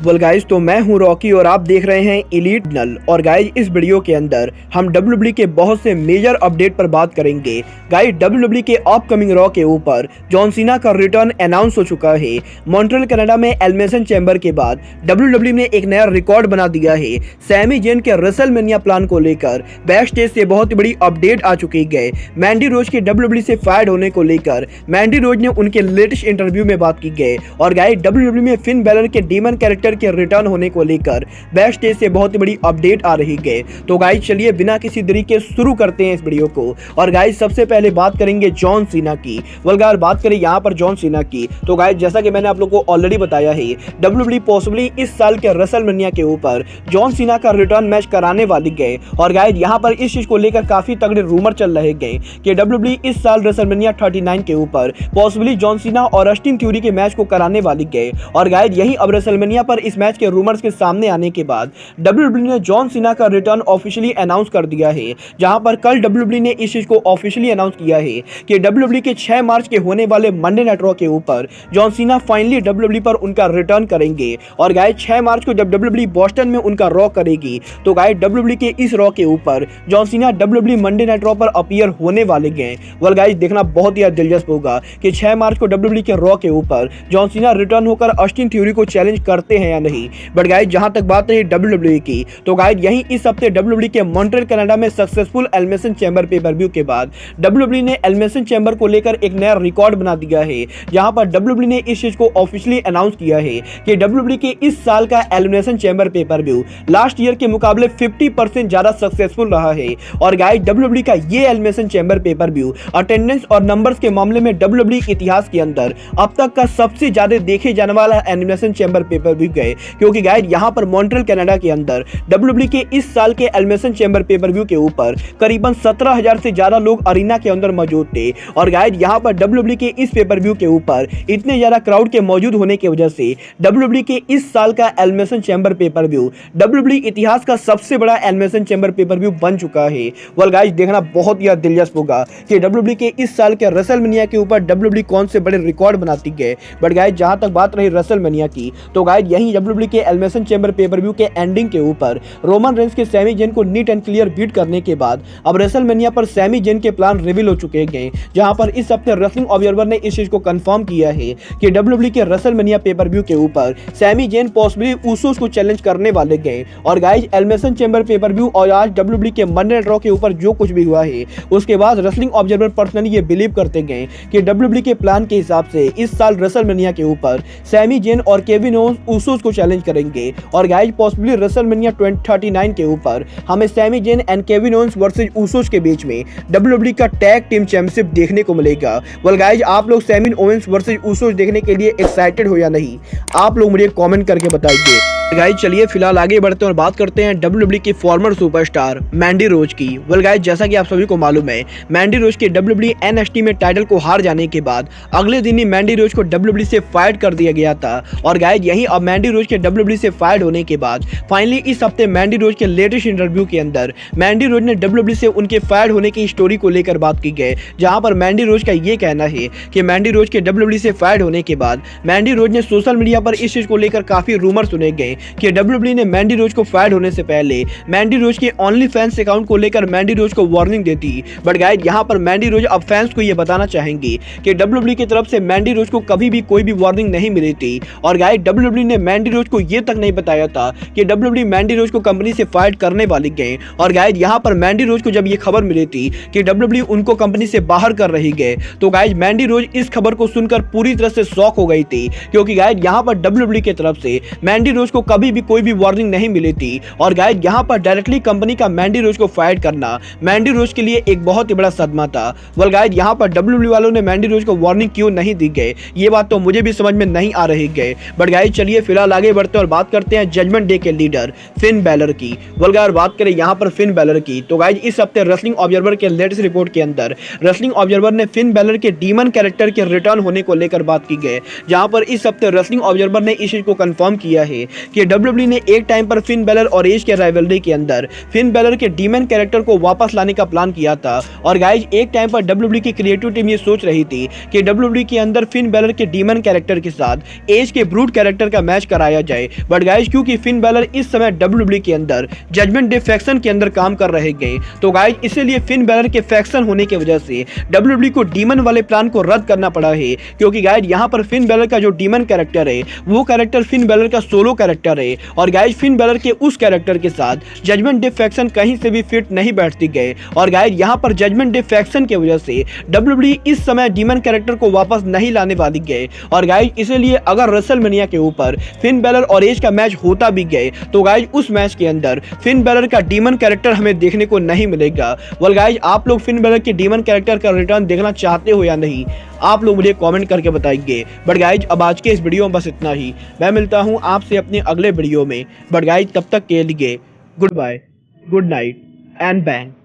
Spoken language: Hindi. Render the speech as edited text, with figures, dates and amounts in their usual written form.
वेल गाइज, तो मैं हूं रॉकी और आप देख रहे हैं एलीट नल। और गाइज, इस वीडियो के अंदर हम WWE के बहुत से मेजर अपडेट पर बात करेंगे। गाइज, WWE के अपकमिंग रॉ के ऊपर जॉन सीना का रिटर्न अनाउंस हो चुका है। मॉन्ट्रियल कनाडा में एलिमिनेशन चैम्बर के बाद WWE ने एक नया रिकॉर्ड बना दिया है। सैमी जेन के रेसलमेनिया प्लान को लेकर बैक स्टेज से बहुत बड़ी अपडेट आ चुकी है। मैंडी रोज के WWE से फायर्ड होने को लेकर मैंडी रोज ने उनके लेटेस्ट इंटरव्यू में बात की है। और गाइज, WWE में फिन बैलर के डीमन कैरेक्टर के रिटर्न होने को लेकर बैक स्टेज से बहुत बड़ी अपडेट आ रही है। तो गाइस, चलिए बिना किसी देरी के शुरू करते हैं इस वीडियो को। और गाइस, सबसे पहले बात करेंगे जॉन सीना की। वल्गार बात करें यहाँ पर जॉन सीना की, तो गाइस जैसा कि मैंने आप लोगों को ऑलरेडी बताया है, WWE पॉसिबली इस साल के रेसलमेनिया के ऊपर जॉन सीना का रिटर्न मैच कराने वाली है। और गाइस, यहाँ पर इस चीज को लेकर काफी तगड़े रूमर चल रहे हैं कि WWE इस साल रेसलमेनिया 39 के ऊपर पॉसिबली जॉन सीना और ऑस्टिन थ्योरी के मैच को कराने वाली है। और गाइस, यही अब रेसलमेनिया पर इस मैच के रूमर्स के सामने आने के बाद WWE ने जॉन सीना का रिटर्न ऑफिशियली अनाउंस कर दिया है। जहां पर कल WWE ने इस चीज को ऑफिशियली अनाउंस किया है कि WWE के 6 मार्च के होने वाले मंडे नाइट रॉ के ऊपर जॉन सीना फाइनली WWE पर उनका रिटर्न करेंगे। और गाइस, 6 मार्च को जब WWE बोस्टन में उनका रॉ करेगी, तो गाइस WWE के इस रॉ के ऊपर John Cena WWE Monday night raw पर अपीयर होने वाले हैं। वेल गाइस, देखना बहुत ही दिलचस्प होगा कि 6 मार्च को WWE के रॉ के ऊपर जॉन सीना रिटर्न होकर ऑस्टिन थ्योरी को चैलेंज करते हैं या नहीं। बट गाइस, जहां तक बात रही WWE की, तो गाइस यही इस हफ्ते WWE के मॉन्ट्रियल कनाडा में सक्सेसफुल एलिमिनेशन चैम्बर पे पर व्यू के बाद WWE ने एलिमिनेशन चैम्बर को लेकर एक नया रिकॉर्ड बना दिया है। जहां पर WWE ने इस चीज को ऑफिशियली अनाउंस किया है कि WWE के इस साल का एलिमिनेशन चैम्बर पे पर व्यू लास्ट ईयर के मुकाबले 50% ज्यादा सक्सेसफुल रहा है। और गाइस, WWE का ये एलिमिनेशन चैम्बर पे पर व्यू अटेंडेंस और नंबर्स के मामले में WWE इतिहास के अंदर अब तक का सबसे ज्यादा देखे जाने वाला एलिमिनेशन चैम्बर पे पर व्यू गए। क्योंकि गाइस, यहां पर मॉन्ट्रियल कनाडा के अंदर WWE के इस साल के एलिमिनेशन चैम्बर पे पर व्यू के ऊपर करीबन 17,000 से ज्यादा लोग अरीना के अंदर मौजूद थे। और गाइस, यहां पर WWE के इस पे पर व्यू के ऊपर इतने ज्यादा क्राउड के मौजूद होने की वजह से WWE के इस साल का एलिमिनेशन चैम्बर पे पर व्यू WWE इतिहास का सबसे बड़ा एलिमिनेशन चैम्बर पे पर व्यू बन चुका है। वेल गाइस, देखना बहुत ही दिलचस्प होगा कि WWE के इस साल के रेसलमेनिया के ऊपर WWE कौन से बड़े रिकॉर्ड बनाती है। बट गाइस, जहां तक बात रही रेसलमेनिया की, तो गाइस यही WWE के एलिमिनेशन चैम्बर पे पर व्यू के एंडिंग के ऊपर रोमन रेंस के सैमी जेन को नीट एंड क्लियर बीट करने के बाद अब रेसलमेनिया पर सैमी जेन के प्लान रिवील हो चुके हैं। जहां पर इस हफ्ते रेसलिंग ऑब्जर्वर ने इस चीज को कंफर्म किया है कि WWE के रेसलमेनिया पे पर व्यू के ऊपर सैमी जेन पॉसिबली उसोस को चैलेंज करने वाले हैं। और गाइस, एलिमिनेशन चैम्बर पे पर व्यू और आज WWE के मंडे नाइट रॉ के ऊपर जो कुछ भी हुआ है, उसके बाद रेसलिंग ऑब्जर्वर पर्सनली ये बिलीव करते हैं कि WWE के प्लान के हिसाब से इस साल रेसलमेनिया के ऊपर सैमी जेन और केविन ओवेंस उसोस को चैलेंज करेंगे। और गाइस, पॉसिबली रेसलमेनिया 39 के ऊपर हमें Sami Zayn and Kevin Owens versus Usos के बीच में WWE का टैग टीम चैंपियनशिप देखने को मिलेगा। वेल गाइस, आप लोग सैमी ओवेंस वर्सेस उसोस देखने के लिए एक्साइटेड हो या नहीं, आप लोग मुझे कमेंट करके बताइए। गाइस, चलिए फिलहाल आगे बढ़ते हैं और बात करते हैं WWE की फॉर्मर सुपरस्टार मैंडी रोज की। वेल गाइस, जैसा कि आप सभी को मालूम है, मैंडी रोज के WWE NXT में टाइटल को हार जाने के बाद अगले दिन ही मैंडी रोज को WWE से फायर्ड कर दिया गया था। और गाइस, यही अब मैंडी रोज के WWE से फायर्ड होने के बाद फाइनली इस हफ्ते मैंडी रोज के लेटेस्ट इंटरव्यू के अंदर मैंडी रोज ने WWE से उनके फायर्ड होने की स्टोरी को लेकर बात की है। जहां पर मैंडी रोज का ये कहना है कि मैंडी रोज के WWE से फायर्ड होने के बाद मैंडी रोज ने सोशल मीडिया पर इस चीज को लेकर काफी रूमर सुने गए कि WWE ने मैंडी रोज को फायर्ड होने से पहले मैंडी रोज के ओनली फैंस अकाउंट को लेकर मैंडी रोज को वार्निंग देती। बट गाइस, यहां पर मैंडी रोज अब फैंस को यह बताना चाहेंगे कि WWE की तरफ से मैंडी रोज को कभी भी कोई भी वार्निंग नहीं मिली थी। और गाइस, WWE ने मैंडी रोज को यह तक नहीं बताया था कि WWE मैंडी रोज को कंपनी से फायर्ड करने वाली है। और गाइस, यहां पर मैंडी रोज को जब ये खबर मिली थी कि WWE उनको कंपनी से बाहर कर रही है, तो गाइस मैंडी रोज इस खबर को सुनकर पूरी तरह से शॉक हो गई थी। क्योंकि गाइस, यहां पर WWE की तरफ से मैंडी रोज को कभी भी कोई भी वार्निंग नहीं मिली थी। और गाइस, यहां पर डायरेक्टली कंपनी का मैंडी रोज को फायर्ड करना मैंडी रोज के लिए एक बहुत ही बड़ा सदमा था। वेल गाइस, यहां पर WWE वालों ने मैंडी रोज को वार्निंग क्यों नहीं दी गई, ये बात तो मुझे भी समझ में नहीं आ रही है। बट गाइस, चलिए फिलहाल आगे बढ़ते हैं और बात करते हैं जजमेंट डे के लीडर फिन बैलर की। वेल गाइस, बात करें यहां पर फिन बैलर की, तो गाइस इस हफ्ते रेसलिंग ऑब्जर्वर के लेटेस्ट रिपोर्ट के अंदर रेसलिंग ऑब्जर्वर ने फिन बैलर के डीमन कैरेक्टर के रिटर्न होने को लेकर बात की है। जहां पर इस हफ्ते रेसलिंग ऑब्जर्वर ने इस चीज को कंफर्म किया है कि कि WWE ने एक टाइम पर फिन बैलर और एज के राइवलरी के अंदर फिन बैलर के डीमन कैरेक्टर को वापस लाने का प्लान किया था। और गाइज एक टाइम पर WWE की क्रिएटिव टीम ये सोच रही थी कि WWE के अंदर फिन बैलर के डीमन कैरेक्टर के साथ एज के ब्रूट कैरेक्टर का मैच कराया जाए। बट गाइज क्योंकि फिन बैलर इस समय WWE के अंदर जजमेंट डे फैक्शन के अंदर काम कर रहे गए, तो गाइज इसीलिए फिन बैलर के फैक्शन होने की वजह से WWE को डीमन वाले प्लान को रद्द करना पड़ा है। क्योंकि गाइज यहाँ पर फिन बैलर का जो डीमन कैरेक्टर है वो कैरेक्टर फिन बैलर का सोलो कैरेक्टर है। और गाइज फिन बैलर के उस कैरेक्टर के साथ जजमेंट डे फैक्शन कहीं से भी फिट नहीं बैठती गए। और गाइज यहाँ पर जजमेंट डे फैक्शन की वजह से WWE इस समय डीमन कैरेक्टर को वापस नहीं लाने वाली गए। और गाइज इसलिए अगर रेसलमेनिया के ऊपर फिन बैलर और एज का मैच होता भी गए तो गाइज उस मैच के अंदर फिन बैलर का डीमन कैरेक्टर हमें देखने को नहीं मिलेगा। वेल गाइज आप लोग फिन बैलर के डीमन कैरेक्टर का रिटर्न देखना चाहते हो या नहीं, आप लोग मुझे कमेंट करके बताइए। बट गाइज अब आज के इस वीडियो में बस इतना ही। मैं मिलता हूं आपसे अपने अगले वीडियो में। बट गाइज तब तक के लिए goodbye, good night and bang.